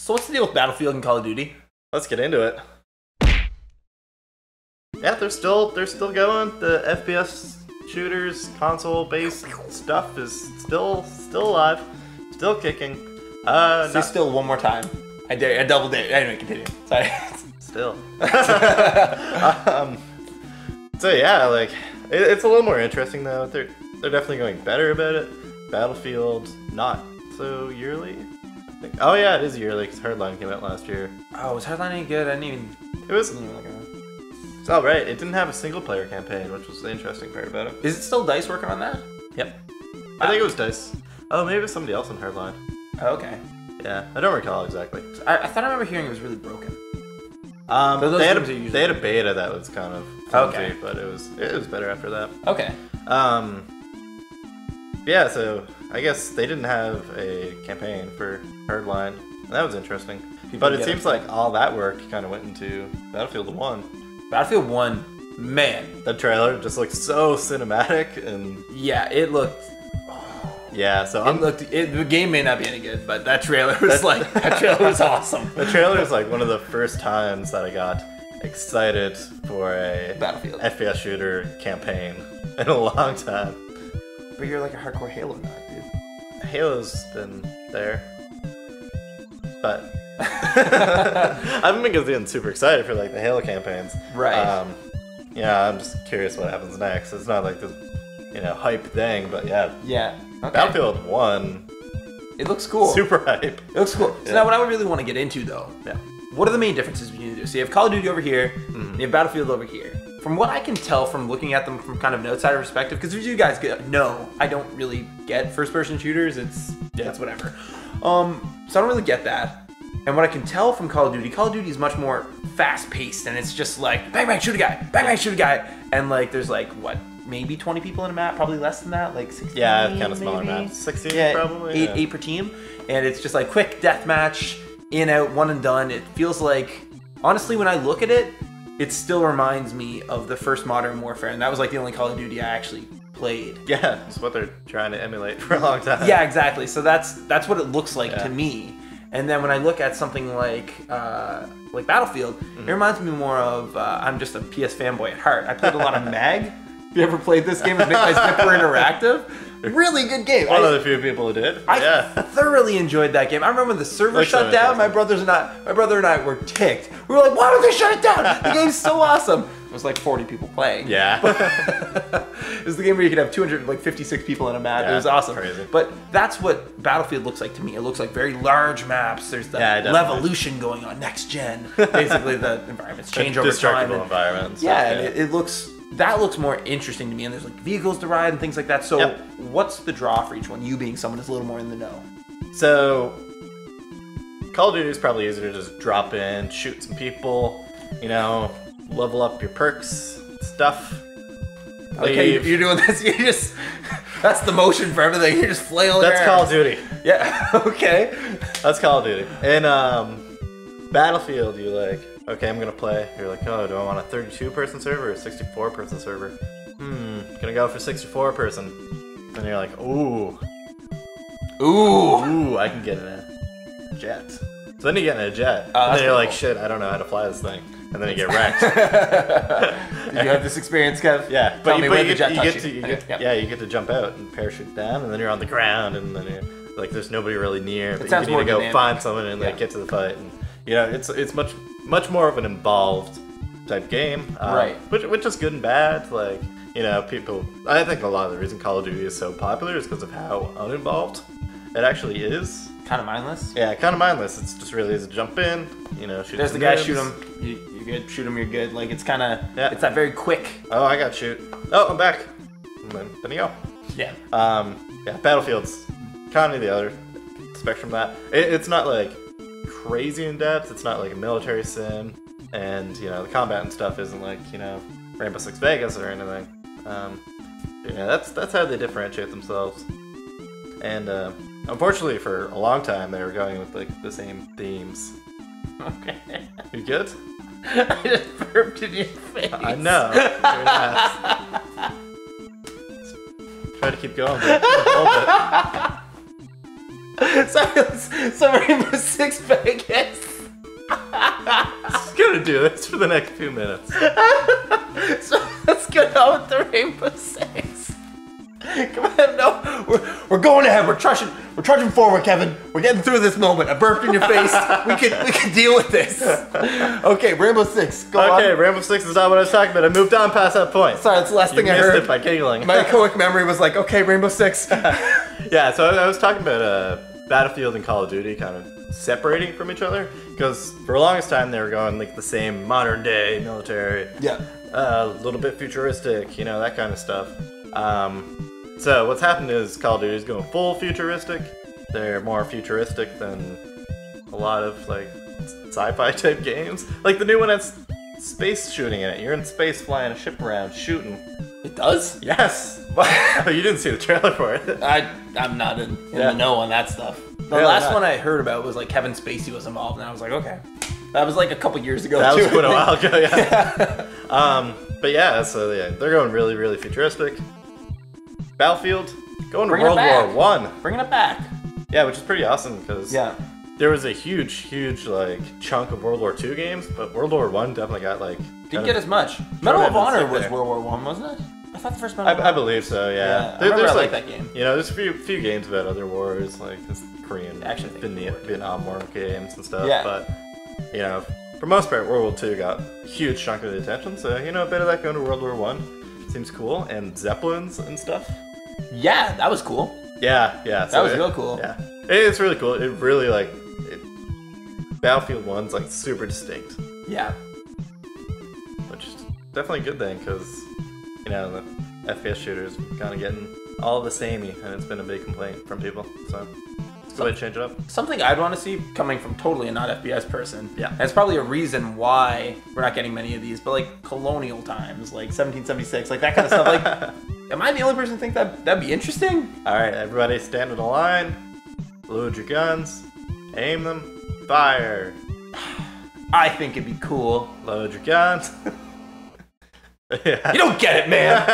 So what's the deal with Battlefield and Call of Duty? Let's get into it. Yeah, they're still going. The FPS shooters, console-based stuff is still alive, still kicking. Say still one more time. I dare. I double dare. Anyway, continue. Sorry. Still. So yeah, like it's a little more interesting though. They're definitely going better about it. Battlefield not so yearly. I think. Oh yeah, it is yearly because Hardline came out last year. Oh, was Hardline any good? I didn't even. It was. It's all right. It didn't have a single-player campaign, which was the interesting part about it. Is it still DICE working on that? Yep. I think it was DICE. Oh, maybe it was somebody else on Hardline. Oh, okay. Yeah, I don't recall exactly. I thought I remember hearing it was really broken. They had a beta that was kind of flimsy, okay, but it was better after that. Okay. Yeah, so I guess they didn't have a campaign for Hardline. That was interesting. But it seems like all that work kind of went into Battlefield 1. Battlefield 1, man. The trailer just looked so cinematic and... Yeah, it looked... Yeah, so the game may not be any good, but that trailer was that trailer was awesome. The trailer is like one of the first times that I got excited for a Battlefield FPS shooter campaign in a long time. But you're like a hardcore Halo nut, dude. Halo's been there, but I haven't been getting super excited for like the Halo campaigns. Right. Yeah, I'm just curious what happens next. It's not like this, hype thing, but yeah. Yeah. Okay. Battlefield 1. It looks cool. Super hype. It looks cool. So now what I would really want to get into though, what are the main differences between the two? So you have Call of Duty over here, and you have Battlefield over here. From what I can tell from looking at them from kind of an outsider perspective, because as you guys know, I don't really get first-person shooters. It's whatever. So I don't really get that. And what I can tell from Call of Duty is much more fast-paced, and it's just like bang bang shoot a guy, bang bang shoot a guy, and like there's like what, maybe 20 people in a map, probably less than that, like 16. Yeah, kind of smaller maps, 16 probably. Eight per team, and it's just like quick deathmatch, in out, one and done. It feels like, honestly, when I look at it, it still reminds me of the first Modern Warfare, and that was like the only Call of Duty I actually played. Yeah, it's what they're trying to emulate for a long time. Yeah, exactly. So that's what it looks like to me. And then when I look at something like Battlefield, it reminds me more of I'm just a PS fanboy at heart. I played a lot of MAG. Have you ever played this game? It's made by Zipper Interactive. Really good game. One of the few people who did. I thoroughly enjoyed that game. I remember when the server shut down. My brother and I were ticked. We were like, "Why would they shut it down? The game's so awesome." It was like 40 people playing. Yeah. It was the game where you could have 256 people in a map. It was awesome. Crazy. But that's what Battlefield looks like to me. It looks like very large maps. There's the levolution going on, next gen. Basically, the environments change over time. Destructible environments. And it looks. That looks more interesting to me, and there's like vehicles to ride and things like that. So what's the draw for each one, you being someone who's a little more in the know? So Call of Duty is probably easier to just drop in, shoot some people, level up your perks, stuff. Okay, you're doing this, that's the motion for everything, you're just flailing That's Call of Duty. Yeah, okay. That's Call of Duty. In Battlefield, you're like, okay, I'm gonna play. You're like, oh, do I want a 32-person server or a 64-person server? Gonna go for 64-person. And you're like, ooh, I can get in a jet. So then you get in a jet, and then you're like, shit, I don't know how to fly this thing. And then you get wrecked. Did you have this experience, Kev? Yeah, but you get to jump out and parachute down, and then you're on the ground, and then you're like, there's nobody really near, but you need to go find someone and like get to the fight. And it's much more of an involved type game, right? Which is good and bad. Like people. I think a lot of the reason Call of Duty is so popular is because of how uninvolved it actually is. Kind of mindless. Yeah, kind of mindless. It's just really easy to jump in. Shoot. There's the guy. Shoot him. You're good. Shoot him. You're good. Like it's kind of. Yeah. It's that very quick. Oh, I got shoot. Oh, I'm back. And then you go. Yeah. Battlefield's kind of the other spectrum of that. It's not like crazy in depth. It's not like a military sim, and the combat and stuff isn't like Rainbow Six Vegas or anything. That's how they differentiate themselves. And unfortunately, for a long time, they were going with like the same themes. Okay. You good? I just burped in your face. I know. Very nice. Try to keep going, but hold it. So Rainbow Six Vegas. Just gonna do this for the next few minutes. So let's get on with the Rainbow Six. Come on, no, we're going ahead. We're trudging forward, Kevin. We're getting through this moment. I burped in your face. We can deal with this. Okay, Rainbow Six. Go on. Okay, Rainbow Six is not what I was talking about. I moved on past that point. Sorry, that's the last thing I missed heard. it by giggling. My echoic memory was like, okay, Rainbow Six. Yeah, so I was talking about Battlefield and Call of Duty kind of separating from each other because for the longest time they were going like the same modern day military, Yeah. a little bit futuristic, you know, that kind of stuff. So what's happened is Call of Duty is going full futuristic. They're more futuristic than a lot of like sci-fi type games. Like the new one has space shooting in it. You're in space flying a ship around shooting. It does? Yes. Oh, you didn't see the trailer for it. I'm not in the know on that stuff. The last one I heard about was like Kevin Spacey was involved, and I was like, okay. That was like a couple years ago. That too, was quite a while ago, yeah. But yeah, so yeah, they're going really, really futuristic. Battlefield, going to World War One. Bringing it back. Yeah, which is pretty awesome because Yeah. there was a huge like chunk of World War II games, but World War One definitely got like Didn't get as much. Medal of in Honor sick was there. World War One, wasn't it? I thought the first Medal of Honor. I believe so, yeah. I remember there's I liked that game. You know, there's a few games about other wars, like this Korean, Actually, I think Vietnam War games and stuff. Yeah. But you know, for most part, World War II got a huge chunk of the attention. So you know, a bit of that going to World War One seems cool, and Zeppelins and stuff. Yeah, that was cool. Yeah. That was real cool. Yeah, it's really cool. It really Battlefield 1's like super distinct. Yeah. Which is definitely a good thing because, you know, the FPS shooters kind of getting all the samey, and it's been a big complaint from people. So it's a good way to change it up. Something I'd want to see coming from totally a not FPS person. Yeah. And it's probably a reason why we're not getting many of these, but like colonial times, like 1776, like that kind of stuff. Like, am I the only person who think that'd be interesting? All right, everybody stand in a line, load your guns, aim them, fire. I think it'd be cool. Load your guns. You don't get it, man.